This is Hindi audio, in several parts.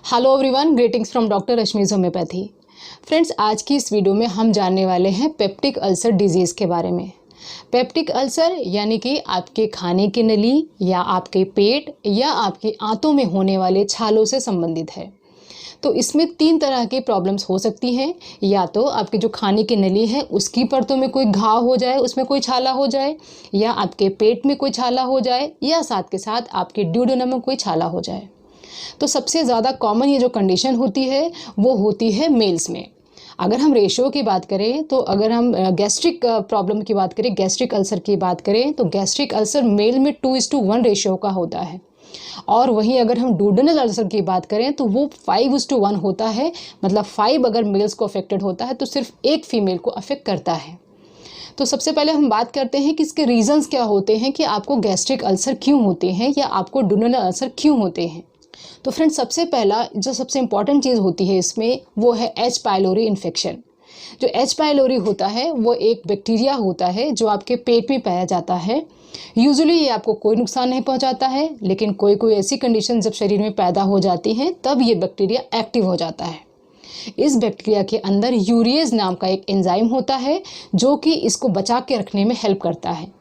Hello everyone, greetings from doctor Rashmi's homeopathy. Friends, आज की इस वीडियो में हम जानने वाले हैं पेप्टिक अल्सर डिजीज़ के बारे में। पेप्टिक अल्सर यानी कि आपके खाने की नली या आपके पेट या आपकी आंतों में होने वाले छालों से संबंधित है। तो इसमें 3 तरह की प्रॉब्लम्स हो सकती हैं। या तो आपकी जो खाने की नली है उसकी परतों में कोई घाव हो जाए, उसमें कोई छाला हो जाए, या आपके पेट में कोई छाला हो जाए, या साथ के साथ आपके ड्यूडेनम में कोई छाला हो जाए। तो सबसे ज़्यादा कॉमन ये जो कंडीशन होती है वो होती है मेल्स में। अगर हम रेशियो की बात करें तो अगर हम गैस्ट्रिक प्रॉब्लम की बात करें, गैस्ट्रिक अल्सर की बात करें, तो गैस्ट्रिक अल्सर मेल में 2:1 रेशियो का होता है। और वहीं अगर हम डुओडेनल अल्सर की बात करें तो वो 5:1 होता है। मतलब 5 अगर मेल्स को अफेक्टेड होता है तो सिर्फ एक फीमेल को अफेक्ट करता है। तो सबसे पहले हम बात करते हैं कि इसके रीजंस क्या होते हैं कि आपको गैस्ट्रिक अल्सर क्यों होते हैं या आपको डुओडेनल अल्सर क्यों होते हैं। तो फ्रेंड्स, सबसे पहला जो सबसे इम्पॉर्टेंट चीज़ होती है इसमें वो है एच पाइलोरी इन्फेक्शन। जो एच पाइलोरी होता है वो एक बैक्टीरिया होता है जो आपके पेट में पाया जाता है। यूजुअली ये आपको कोई नुकसान नहीं पहुंचाता है, लेकिन कोई कोई ऐसी कंडीशन जब शरीर में पैदा हो जाती हैं तब ये बैक्टीरिया एक्टिव हो जाता है। इस बैक्टीरिया के अंदर यूरिएज नाम का एक एंजाइम होता है जो कि इसको बचा के रखने में हेल्प करता है।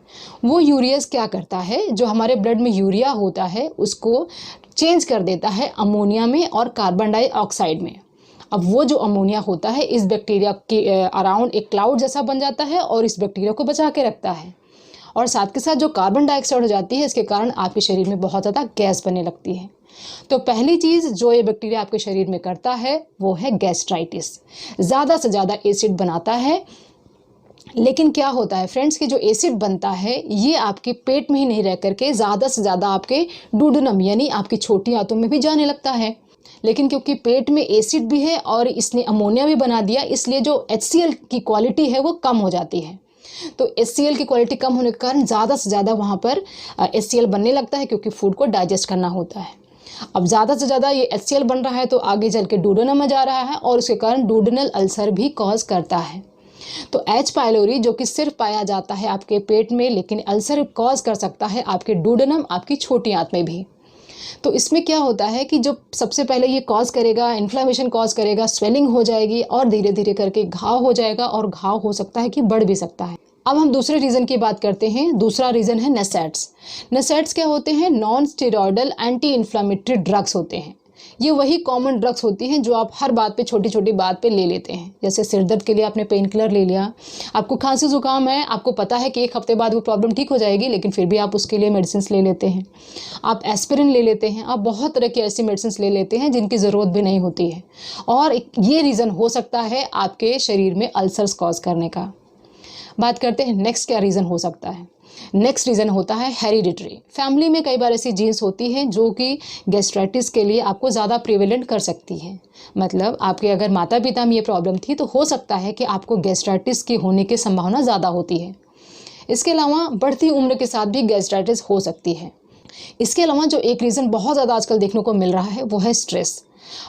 वो यूरियस क्या करता है, जो हमारे ब्लड में यूरिया होता है उसको चेंज कर देता है अमोनिया में और कार्बन डाइऑक्साइड में। अब वो जो अमोनिया होता है इस बैक्टीरिया के अराउंड एक क्लाउड जैसा बन जाता है और इस बैक्टीरिया को बचा के रखता है। और साथ के साथ जो कार्बन डाइऑक्साइड हो जाती है इसके कारण आपके शरीर में बहुत ज़्यादा गैस बनने लगती है। तो पहली चीज़ जो ये बैक्टीरिया आपके शरीर में करता है वो है गैस्ट्राइटिस। ज़्यादा से ज़्यादा एसिड बनाता है। लेकिन क्या होता है फ्रेंड्स कि जो एसिड बनता है ये आपके पेट में ही नहीं रह करके ज़्यादा से ज़्यादा आपके डुओडेनम यानी आपकी छोटी आंतों में भी जाने लगता है। लेकिन क्योंकि पेट में एसिड भी है और इसने अमोनिया भी बना दिया, इसलिए जो HCl की क्वालिटी है वो कम हो जाती है। तो HCl की क्वालिटी कम होने के कारण ज़्यादा से ज़्यादा वहाँ पर HCl बनने लगता है, क्योंकि फूड को डाइजेस्ट करना होता है। अब ज़्यादा से ज़्यादा ये HCl बन रहा है तो आगे चल के डुओडेनम में जा रहा है और उसके कारण डुओडेनल अल्सर भी कॉज करता है। तो एच पाइलोरी जो कि सिर्फ पाया जाता है आपके पेट में, लेकिन अल्सर कॉज कर सकता है आपके डुओडेनम, आपकी छोटी आंत में भी। तो इसमें क्या होता है कि जो सबसे पहले ये कॉज करेगा, इन्फ्लेमेशन कॉज करेगा, स्वेलिंग हो जाएगी और धीरे धीरे करके घाव हो जाएगा और घाव हो सकता है कि बढ़ भी सकता है। अब हम दूसरे रीज़न की बात करते हैं। दूसरा रीज़न है नसेट्स। नसेट्स क्या होते हैं? Non steroidal anti inflammatory drugs होते हैं। ये वही कॉमन ड्रग्स होती हैं जो आप हर बात पे, छोटी छोटी बात पे ले लेते हैं। जैसे सिर दर्द के लिए आपने पेन किलर ले लिया, आपको खांसी जुकाम है, आपको पता है कि 1 हफ्ते बाद वो प्रॉब्लम ठीक हो जाएगी, लेकिन फिर भी आप उसके लिए मेडिसिन ले लेते हैं। आप एस्पिरिन ले लेते हैं, आप बहुत तरह की ऐसी मेडिसिन ले लेते हैं जिनकी ज़रूरत भी नहीं होती है। और ये रीज़न हो सकता है आपके शरीर में अल्सर्स कॉज करने का। बात करते हैं नेक्स्ट क्या रीज़न हो सकता है। नेक्स्ट रीज़न होता है हेरिडिटरी। फैमिली में कई बार ऐसी जीन्स होती हैं जो कि गैस्ट्राइटिस के लिए आपको ज़्यादा प्रिवेलेंट कर सकती है। मतलब आपके अगर माता पिता में ये प्रॉब्लम थी तो हो सकता है कि आपको गैस्ट्राइटिस के होने की संभावना ज़्यादा होती है। इसके अलावा बढ़ती उम्र के साथ भी गैस्ट्राइटिस हो सकती है। इसके अलावा जो एक रीज़न बहुत ज़्यादा आजकल देखने को मिल रहा है वो है स्ट्रेस।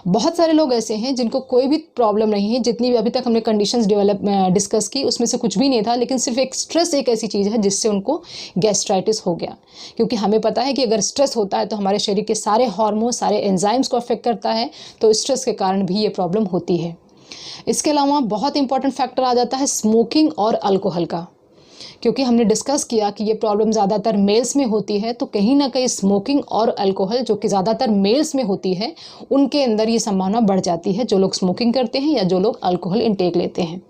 बहुत सारे लोग ऐसे हैं जिनको कोई भी प्रॉब्लम नहीं है, जितनी भी अभी तक हमने कंडीशंस डिस्कस की उसमें से कुछ भी नहीं था, लेकिन सिर्फ एक स्ट्रेस एक ऐसी चीज़ है जिससे उनको गैस्ट्राइटिस हो गया। क्योंकि हमें पता है कि अगर स्ट्रेस होता है तो हमारे शरीर के सारे हार्मोन, सारे एंजाइम्स को अफेक्ट करता है, तो स्ट्रेस के कारण भी ये प्रॉब्लम होती है। इसके अलावा बहुत इंपॉर्टेंट फैक्टर आ जाता है स्मोकिंग और अल्कोहल का। क्योंकि हमने डिस्कस किया कि ये प्रॉब्लम ज़्यादातर मेल्स में होती है, तो कहीं ना कहीं स्मोकिंग और अल्कोहल जो कि ज़्यादातर मेल्स में होती है उनके अंदर ये संभावना बढ़ जाती है, जो लोग स्मोकिंग करते हैं या जो लोग अल्कोहल इंटेक लेते हैं।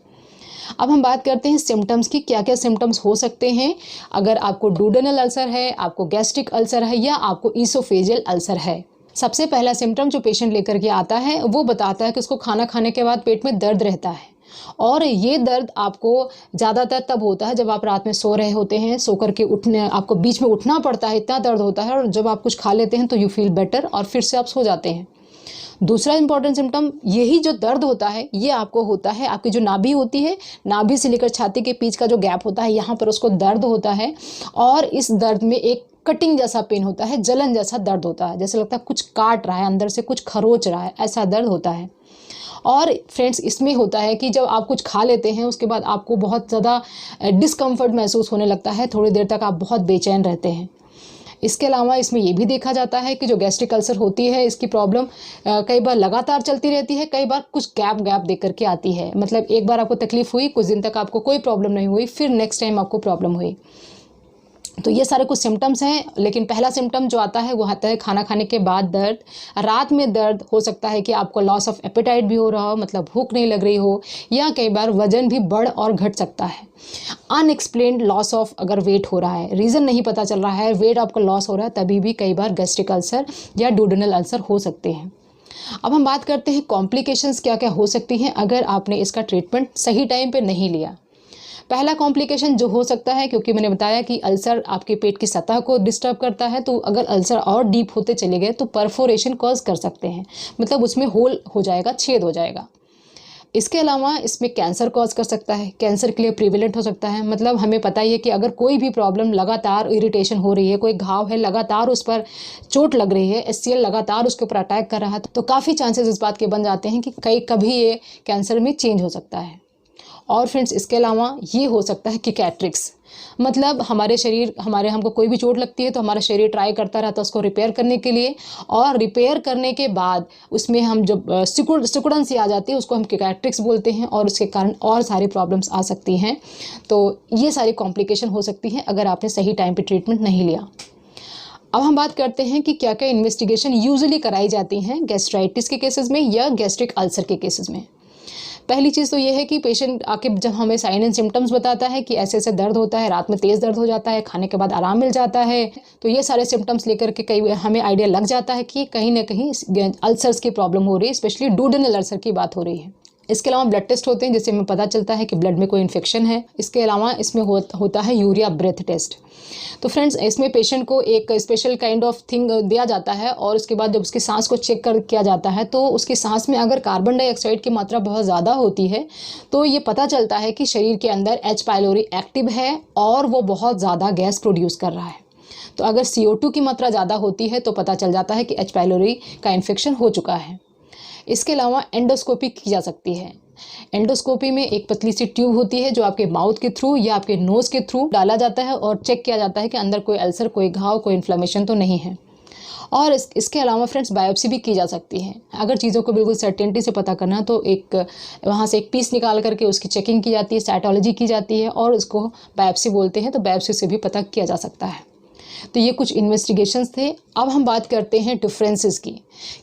अब हम बात करते हैं सिम्टम्स की। क्या क्या सिम्टम्स हो सकते हैं अगर आपको डुओडेनल अल्सर है, आपको गैस्ट्रिक अल्सर है या आपको ईसोफेजियल अल्सर है। सबसे पहला सिम्टम जो पेशेंट लेकर के आता है वो बताता है कि उसको खाना खाने के बाद पेट में दर्द रहता है। और ये दर्द आपको ज़्यादातर तब होता है जब आप रात में सो रहे होते हैं, सो करके उठने आपको बीच में उठना पड़ता है, इतना दर्द होता है। और जब आप कुछ खा लेते हैं तो यू फील बेटर और फिर से आप सो जाते हैं। दूसरा इंपॉर्टेंट सिम्टम, यही जो दर्द होता है ये आपको होता है, आपकी जो नाभि होती है, नाभि से लेकर छाती के बीच का जो गैप होता है यहाँ पर उसको दर्द होता है। और इस दर्द में एक कटिंग जैसा पेन होता है, जलन जैसा दर्द होता है, जैसे लगता है कुछ काट रहा है, अंदर से कुछ खरोच रहा है, ऐसा दर्द होता है। और फ्रेंड्स, इसमें होता है कि जब आप कुछ खा लेते हैं उसके बाद आपको बहुत ज़्यादा डिस्कम्फर्ट महसूस होने लगता है, थोड़ी देर तक आप बहुत बेचैन रहते हैं। इसके अलावा इसमें ये भी देखा जाता है कि जो गैस्ट्रिक अल्सर होती है इसकी प्रॉब्लम कई बार लगातार चलती रहती है, कई बार कुछ गैप दे करके आती है। मतलब एक बार आपको तकलीफ हुई, कुछ दिन तक आपको कोई प्रॉब्लम नहीं हुई, फिर नेक्स्ट टाइम आपको प्रॉब्लम हुई। तो ये सारे कुछ सिम्टम्स हैं। लेकिन पहला सिम्टम जो आता है वो आता है खाना खाने के बाद दर्द। रात में दर्द हो सकता है कि आपको लॉस ऑफ एपेटाइट भी हो रहा हो, मतलब भूख नहीं लग रही हो, या कई बार वजन भी बढ़ और घट सकता है। अनएक्सप्लेन्ड लॉस ऑफ अगर वेट हो रहा है, रीज़न नहीं पता चल रहा है, वेट आपका लॉस हो रहा है, तभी भी कई बार गैस्ट्रिक अल्सर या डुओडेनल अल्सर हो सकते हैं। अब हम बात करते हैं कॉम्प्लिकेशंस क्या क्या हो सकती हैं अगर आपने इसका ट्रीटमेंट सही टाइम पे नहीं लिया। पहला कॉम्प्लिकेशन जो हो सकता है, क्योंकि मैंने बताया कि अल्सर आपके पेट की सतह को डिस्टर्ब करता है, तो अगर अल्सर और डीप होते चले गए तो परफोरेशन कॉज कर सकते हैं, मतलब उसमें होल हो जाएगा, छेद हो जाएगा। इसके अलावा इसमें कैंसर कॉज कर सकता है, कैंसर के लिए प्रिवेलेंट हो सकता है। मतलब हमें पता ही है कि अगर कोई भी प्रॉब्लम लगातार इरिटेशन हो रही है, कोई घाव है, लगातार उस पर चोट लग रही है, HCl लगातार उसके ऊपर अटैक कर रहा है, तो काफ़ी चांसेस इस बात के बन जाते हैं कि कभी ये कैंसर में चेंज हो सकता है। और फ्रेंड्स इसके अलावा ये हो सकता है किकैट्रिक्स, मतलब हमको कोई भी चोट लगती है तो हमारा शरीर ट्राई करता रहता है उसको रिपेयर करने के लिए, और रिपेयर करने के बाद उसमें हम जब सिकुड़न सी आ जाती है उसको हम किकैट्रिक्स बोलते हैं, और उसके कारण और सारी प्रॉब्लम्स आ सकती हैं। तो ये सारी कॉम्प्लिकेशन हो सकती हैं अगर आपने सही टाइम पे ट्रीटमेंट नहीं लिया। अब हम बात करते हैं कि क्या क्या इन्वेस्टिगेशन यूजुअली कराई जाती हैं गैस्ट्राइटिस के केसेस में या गैस्ट्रिक अल्सर के केसेस में। पहली चीज़ तो ये है कि पेशेंट आके जब हमें साइन एंड सिम्टम्स बताता है कि ऐसे ऐसे दर्द होता है, रात में तेज़ दर्द हो जाता है, खाने के बाद आराम मिल जाता है, तो ये सारे सिम्टम्स लेकर के कई हमें आइडिया लग जाता है कि कहीं ना कहीं अल्सर्स की प्रॉब्लम हो रही है, स्पेशली डुओडेनल अल्सर की बात हो रही है। इसके अलावा ब्लड टेस्ट होते हैं जिससे हमें पता चलता है कि ब्लड में कोई इन्फेक्शन है। इसके अलावा इसमें होता है यूरिया ब्रेथ टेस्ट। तो फ्रेंड्स इसमें पेशेंट को एक स्पेशल काइंड ऑफ थिंग दिया जाता है, और उसके बाद जब उसकी सांस को चेक किया जाता है तो उसकी सांस में अगर कार्बन डाइऑक्साइड की मात्रा बहुत ज़्यादा होती है तो ये पता चलता है कि शरीर के अंदर H. पाइलोरी एक्टिव है और वो बहुत ज़्यादा गैस प्रोड्यूस कर रहा है। तो अगर CO2 की मात्रा ज़्यादा होती है तो पता चल जाता है कि H. पाइलोरी का इन्फेक्शन हो चुका है। इसके अलावा एंडोस्कोपी की जा सकती है। एंडोस्कोपी में एक पतली सी ट्यूब होती है जो आपके माउथ के थ्रू या आपके नोज़ के थ्रू डाला जाता है और चेक किया जाता है कि अंदर कोई अल्सर, कोई घाव, कोई इन्फ्लेमेशन तो नहीं है। और इसके अलावा फ्रेंड्स बायोप्सी भी की जा सकती है। अगर चीज़ों को बिल्कुल सर्टेनिटी से पता करना तो वहाँ से एक पीस निकाल करके उसकी चेकिंग की जाती है, साइटोलॉजी की जाती है, और उसको बायोप्सी बोलते हैं, तो बायोप्सी से भी पता किया जा सकता है। तो ये कुछ इन्वेस्टिगेशंस थे। अब हम बात करते हैं डिफरेंसेस की।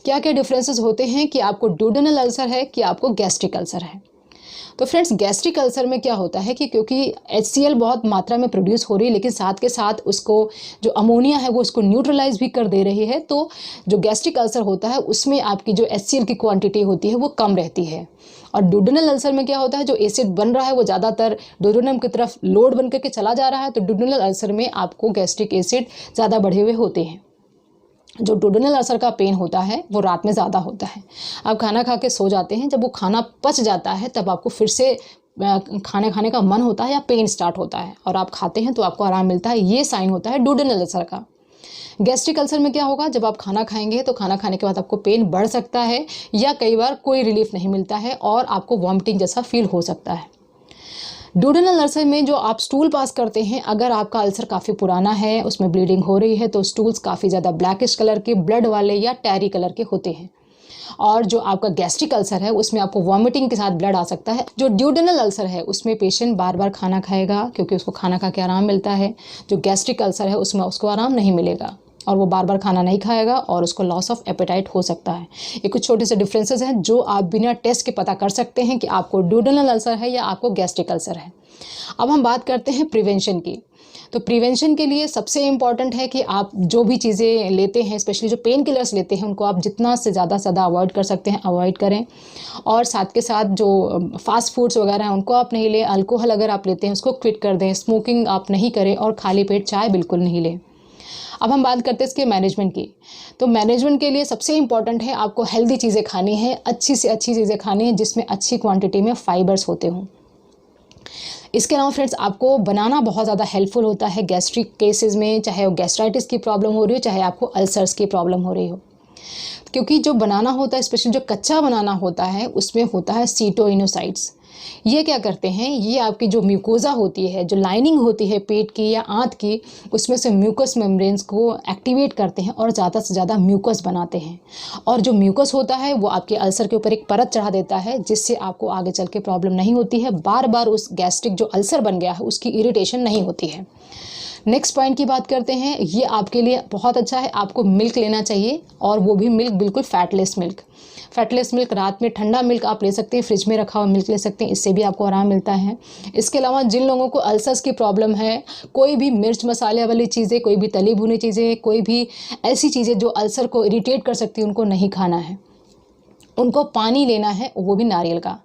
क्या क्या डिफरेंसेस होते हैं कि आपको डुओडेनल अल्सर है कि आपको गैस्ट्रिक अल्सर है। तो फ्रेंड्स गैस्ट्रिक अल्सर में क्या होता है कि क्योंकि HCl बहुत मात्रा में प्रोड्यूस हो रही है, लेकिन साथ के साथ उसको जो अमोनिया है वो उसको न्यूट्रलाइज भी कर दे रही है, तो जो गैस्ट्रिक अल्सर होता है उसमें आपकी जो HCl की क्वांटिटी होती है वो कम रहती है। और डुओडेनल अल्सर में क्या होता है, जो एसिड बन रहा है वो ज़्यादातर डुओडेनम की तरफ लोड बन करके चला जा रहा है, तो डुओडेनल अल्सर में आपको गैस्ट्रिक एसिड ज़्यादा बढ़े हुए होते हैं। जो डुओडेनल अल्सर का पेन होता है वो रात में ज़्यादा होता है। आप खाना खा के सो जाते हैं, जब वो खाना पच जाता है तब आपको फिर से खाने खाने का मन होता है या पेन स्टार्ट होता है, और आप खाते हैं तो आपको आराम मिलता है। ये साइन होता है डुओडेनल अल्सर का। गैस्ट्रिक अल्सर में क्या होगा, जब आप खाना खाएंगे तो खाना खाने के बाद आपको पेन बढ़ सकता है, या कई बार कोई रिलीफ नहीं मिलता है और आपको वॉमिटिंग जैसा फील हो सकता है। डुओडेनल अल्सर में जो आप स्टूल पास करते हैं, अगर आपका अल्सर काफ़ी पुराना है, उसमें ब्लीडिंग हो रही है, तो स्टूल्स काफ़ी ज़्यादा ब्लैकिश कलर के, ब्लड वाले या टैरी कलर के होते हैं। और जो आपका गैस्ट्रिक अल्सर है उसमें आपको वॉमिटिंग के साथ ब्लड आ सकता है। जो डुओडेनल अल्सर है उसमें पेशेंट बार बार खाना खाएगा क्योंकि उसको खाना खा के आराम मिलता है। जो गैस्ट्रिक अल्सर है उसमें उसको आराम नहीं मिलेगा और वो बार बार खाना नहीं खाएगा और उसको लॉस ऑफ एपेटाइट हो सकता है। ये कुछ छोटे से डिफरेंसेस हैं जो आप बिना टेस्ट के पता कर सकते हैं कि आपको डुओडेनल अल्सर है या आपको गैस्ट्रिक अल्सर है। अब हम बात करते हैं प्रिवेंशन की। तो प्रिवेंशन के लिए सबसे इम्पॉर्टेंट है कि आप जो भी चीज़ें लेते हैं, स्पेशली जो पेन किलर्स लेते हैं, उनको आप जितना से ज़्यादा अवॉइड कर सकते हैं अवॉइड करें। और साथ के साथ जो फास्ट फूड्स वगैरह हैं उनको आप नहीं लें। अल्कोहल अगर आप लेते हैं उसको क्विट कर दें। स्मोकिंग आप नहीं करें और खाली पेट चाय बिल्कुल नहीं लें। अब हम बात करते हैं इसके मैनेजमेंट की। तो मैनेजमेंट के लिए सबसे इम्पॉर्टेंट है आपको हेल्दी चीज़ें खानी है, अच्छी से अच्छी चीज़ें खानी है जिसमें अच्छी क्वांटिटी में फाइबर्स होते हों। इसके अलावा फ्रेंड्स आपको बनाना बहुत ज़्यादा हेल्पफुल होता है गैस्ट्रिक केसेस में, चाहे वो गैस्ट्राइटिस की प्रॉब्लम हो रही हो, चाहे आपको अल्सर्स की प्रॉब्लम हो रही हो। क्योंकि जो बनाना होता है, स्पेशली जो कच्चा बनाना होता है, उसमें होता है सीटोइनोसाइड्स। ये क्या करते हैं, ये आपकी जो म्यूकोजा होती है, जो लाइनिंग होती है पेट की या आंत की, उसमें से म्यूकस मेम्ब्रेन्स को एक्टिवेट करते हैं और ज़्यादा से ज़्यादा म्यूकस बनाते हैं। और जो म्यूकस होता है वो आपके अल्सर के ऊपर एक परत चढ़ा देता है, जिससे आपको आगे चल के प्रॉब्लम नहीं होती है, बार बार उस गैस्ट्रिक जो अल्सर बन गया है उसकी इरिटेशन नहीं होती है। नेक्स्ट पॉइंट की बात करते हैं, ये आपके लिए बहुत अच्छा है, आपको मिल्क लेना चाहिए, और वो भी मिल्क बिल्कुल फैटलेस मिल्क। फैटलेस मिल्क, रात में ठंडा मिल्क आप ले सकते हैं, फ्रिज में रखा हुआ मिल्क ले सकते हैं, इससे भी आपको आराम मिलता है। इसके अलावा जिन लोगों को अल्सर्स की प्रॉब्लम है, कोई भी मिर्च मसाले वाली चीज़ें, कोई भी तली भुनी चीज़ें, कोई भी ऐसी चीज़ें जो अल्सर को इरिटेट कर सकती है, उनको नहीं खाना है। उनको पानी लेना है, वो भी नारियल का।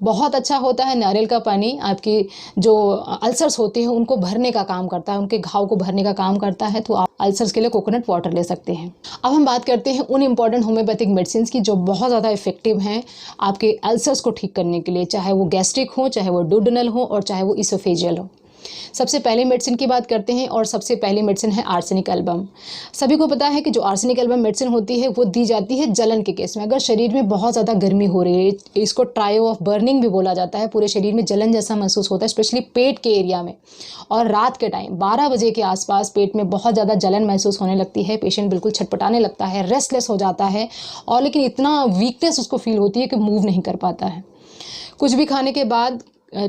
बहुत अच्छा होता है नारियल का पानी, आपकी जो अल्सर्स होते हैं उनको भरने का काम करता है, उनके घाव को भरने का काम करता है। तो आप अल्सर्स के लिए कोकोनट वाटर ले सकते हैं। अब हम बात करते हैं उन इम्पॉर्टेंट होम्योपैथिक मेडिसिन की जो बहुत ज़्यादा इफेक्टिव हैं आपके अल्सर्स को ठीक करने के लिए, चाहे वो गैस्ट्रिक हो, चाहे वो डुओडेनल हो, और चाहे वो इसोफेजियल हो। सबसे पहली मेडिसिन की बात करते हैं, और सबसे पहली मेडिसिन है आर्सेनिक एल्बम। सभी को पता है कि जो आर्सेनिक एल्बम मेडिसिन होती है वो दी जाती है जलन के केस में। अगर शरीर में बहुत ज़्यादा गर्मी हो रही है, इसको ट्रायो ऑफ बर्निंग भी बोला जाता है, पूरे शरीर में जलन जैसा महसूस होता है, स्पेशली पेट के एरिया में, और रात के टाइम 12 बजे के आसपास पेट में बहुत ज़्यादा जलन महसूस होने लगती है, पेशेंट बिल्कुल छटपटाने लगता है, रेस्टलेस हो जाता है, और लेकिन इतना वीकनेस उसको फील होती है कि मूव नहीं कर पाता है। कुछ भी खाने के बाद,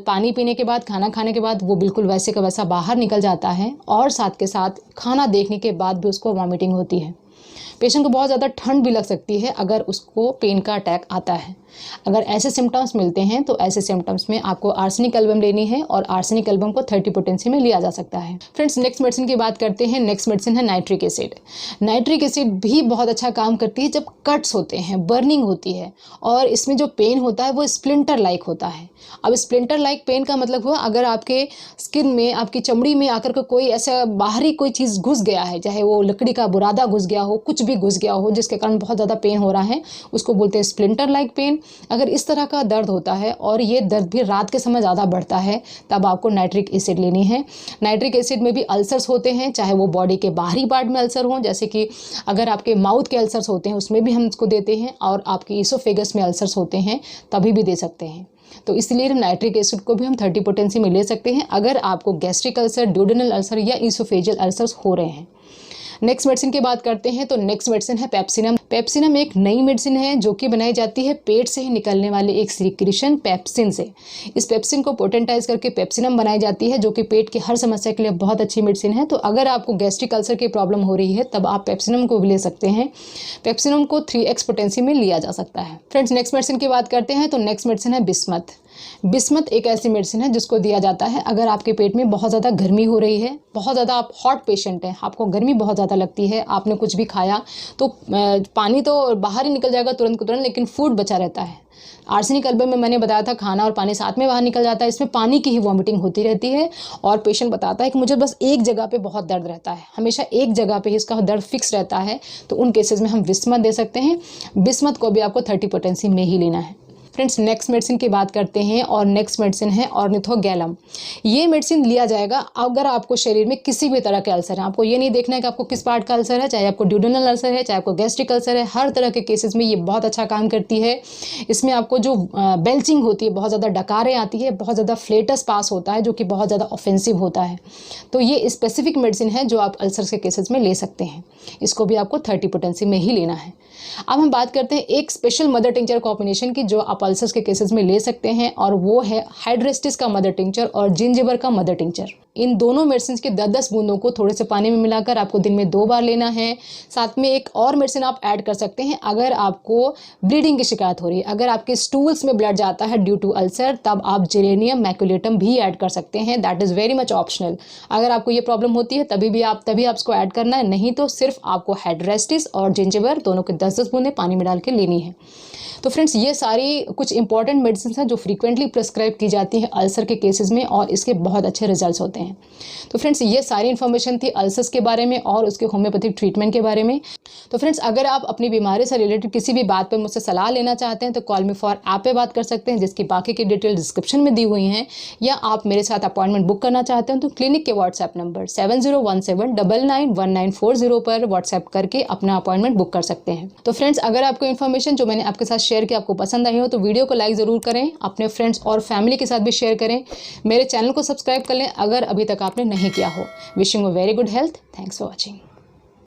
पानी पीने के बाद, खाना खाने के बाद वो बिल्कुल वैसे का वैसा बाहर निकल जाता है, और साथ के साथ खाना देखने के बाद भी उसको वॉमिटिंग होती है। पेशेंट को बहुत ज़्यादा ठंड भी लग सकती है अगर उसको पेन का अटैक आता है। अगर ऐसे सिम्टम्स मिलते हैं तो ऐसे सिम्टम्स में आपको आर्सेनिक एल्बम लेनी है, और आर्सेनिक एल्बम को 30 पोटेंसी में लिया जा सकता है। फ्रेंड्स, नेक्स्ट मेडिसिन की बात करते हैं। नेक्स्ट मेडिसिन है नाइट्रिक एसिड। नाइट्रिक एसिड भी बहुत अच्छा काम करती है जब कट्स होते हैं, बर्निंग होती है, और इसमें जो पेन होता है वो स्प्लिंटर लाइक होता है। अब स्प्लिंटर लाइक पेन का मतलब हुआ अगर आपके स्किन में, आपकी चमड़ी में आकर के कोई ऐसा बाहरी कोई चीज़ घुस गया है, चाहे वो लकड़ी का बुरादा घुस गया हो, कुछ भी घुस गया हो जिसके कारण बहुत ज़्यादा पेन हो रहा है, उसको बोलते हैं स्प्लिंटर लाइक पेन। अगर इस तरह का दर्द होता है और ये दर्द भी रात के समय ज़्यादा बढ़ता है, तब आपको नाइट्रिक एसिड लेनी है। नाइट्रिक एसिड में भी अल्सर्स होते हैं, चाहे वो बॉडी के बाहरी पार्ट में अल्सर हों, जैसे कि अगर आपके माउथ के अल्सर्स होते हैं उसमें भी हम इसको देते हैं, और आपकी इसोफेगस में अल्सर्स होते हैं तभी भी दे सकते हैं। तो इसलिए हम नाइट्रिक एसिड को भी हम 30 पोटेंसी में ले सकते हैं अगर आपको गैस्ट्रिक अल्सर, डुओडेनल अल्सर या इसोफेजियल अल्सर्स हो रहे हैं। नेक्स्ट मेडिसिन की बात करते हैं, तो नेक्स्ट मेडिसिन है पेप्सिनम। पेप्सिनम एक नई मेडिसिन है जो कि बनाई जाती है पेट से ही निकलने वाले एक सिक्रीशन पेप्सिन से। इस पेप्सिन को पोटेंटाइज करके पेप्सिनम बनाई जाती है, जो कि पेट की हर समस्या के लिए बहुत अच्छी मेडिसिन है। तो अगर आपको गैस्ट्रिक अल्सर की प्रॉब्लम हो रही है तब आप पेप्सिनम को भी ले सकते हैं। पेप्सिनम को 3x पोटेंसी में लिया जा सकता है। फ्रेंड्स, नेक्स्ट मेडिसिन की बात करते हैं, तो नेक्स्ट मेडिसिन है बिस्मथ। बिस्मथ एक ऐसी मेडिसिन है जिसको दिया जाता है अगर आपके पेट में बहुत ज़्यादा गर्मी हो रही है, बहुत ज़्यादा आप हॉट पेशेंट हैं, आपको गर्मी बहुत ज़्यादा लगती है, आपने कुछ भी खाया तो पानी तो बाहर ही निकल जाएगा तुरंत को तुरंत, लेकिन फूड बचा रहता है। आर्सेनिक एल्बम में मैंने बताया था खाना और पानी साथ में बाहर निकल जाता है, इसमें पानी की ही वॉमिटिंग होती रहती है, और पेशेंट बताता है कि मुझे बस एक जगह पे बहुत दर्द रहता है, हमेशा एक जगह पे ही इसका दर्द फिक्स रहता है। तो उन केसेस में हम बिस्मथ दे सकते हैं। बिस्मथ को भी आपको 30 पोटेंसी में ही लेना है। फ्रेंड्स, नेक्स्ट मेडिसिन की बात करते हैं, और नेक्स्ट मेडिसिन है ऑर्निथोगैलम। ये मेडिसिन लिया जाएगा अगर आपको शरीर में किसी भी तरह के अल्सर है। आपको ये नहीं देखना है कि आपको किस पार्ट का अल्सर है, चाहे आपको ड्यूडेनल अल्सर है, चाहे आपको गैस्ट्रिक अल्सर है, हर तरह के केसेस में ये बहुत अच्छा काम करती है। इसमें आपको जो बेल्चिंग होती है, बहुत ज़्यादा डकारें आती है, बहुत ज़्यादा फ्लेटस पास होता है, जो कि बहुत ज़्यादा ऑफेंसिव होता है। तो ये स्पेसिफिक मेडिसिन है जो आप अल्सर के केसेस में ले सकते हैं। इसको भी आपको 30 पोटेंसी में ही लेना है। अब हम बात करते हैं एक स्पेशल मदर टिंचर कॉम्बिनेशन की जो आप अल्सर्स के केसेस में ले सकते हैं, और वो है हाइड्रेस्टिस का मदर टिंचर और जिंजिबर का मदर टिंचर। इन दोनों मेडिसिन के 10-10 बूंदों को थोड़े से पानी में मिलाकर आपको दिन में 2 बार लेना है। साथ में एक और मेडिसिन आप ऐड कर सकते हैं अगर आपको ब्लीडिंग की शिकायत हो रही है, अगर आपके स्टूल्स में ब्लड जाता है ड्यू टू अल्सर, तब आप जेरेनियम मैकुलेटम भी ऐड कर सकते हैं। That is very much optional. अगर आपको ये प्रॉब्लम होती है तभी आप इसको ऐड करना है, नहीं तो सिर्फ आपको हाइड्रेस्टिस और जिंजिबर दोनों के 10-10 बूंदें पानी में डाल के लेनी है। तो फ्रेंड्स, ये सारी कुछ इंपॉर्टेंट मेडिसिन हैं जो फ्रीक्वेंटली प्रिस्क्राइब की जाती है अल्सर के केसेस में, और इसके बहुत अच्छे रिजल्ट्स होते हैं। तो फ्रेंड्स, ये सारी इन्फॉर्मेशन थी अल्सर्स के बारे में और उसके होम्योपैथिक ट्रीटमेंट के बारे में। तो फ्रेंड्स, अगर आप अपनी बीमारी से रिलेटेड किसी भी बात पर मुझसे सलाह लेना चाहते हैं तो कॉल मी फॉर ऐप पे बात कर सकते हैं, जिसकी बाकी की डिटेल डिस्क्रिप्शन में दी हुई हैं, या आप मेरे साथ अपॉइंटमेंट बुक करना चाहते हैं तो क्लिनिक के व्हाट्सएप नंबर 7017991940 पर व्हाट्सएप करके अपना अपॉइंटमेंट बुक कर सकते हैं। तो फ्रेंड्स, अगर आपको इन्फॉर्मेशन जो मैंने आपके साथ शेयर की आपको पसंद आई हो तो वीडियो को लाइक ज़रूर करें, अपने फ्रेंड्स और फैमिली के साथ भी शेयर करें। मेरे चैनल को सब्सक्राइब कर लें अगर अभी तक आपने नहीं किया हो। Wishing you very good health. Thanks for watching.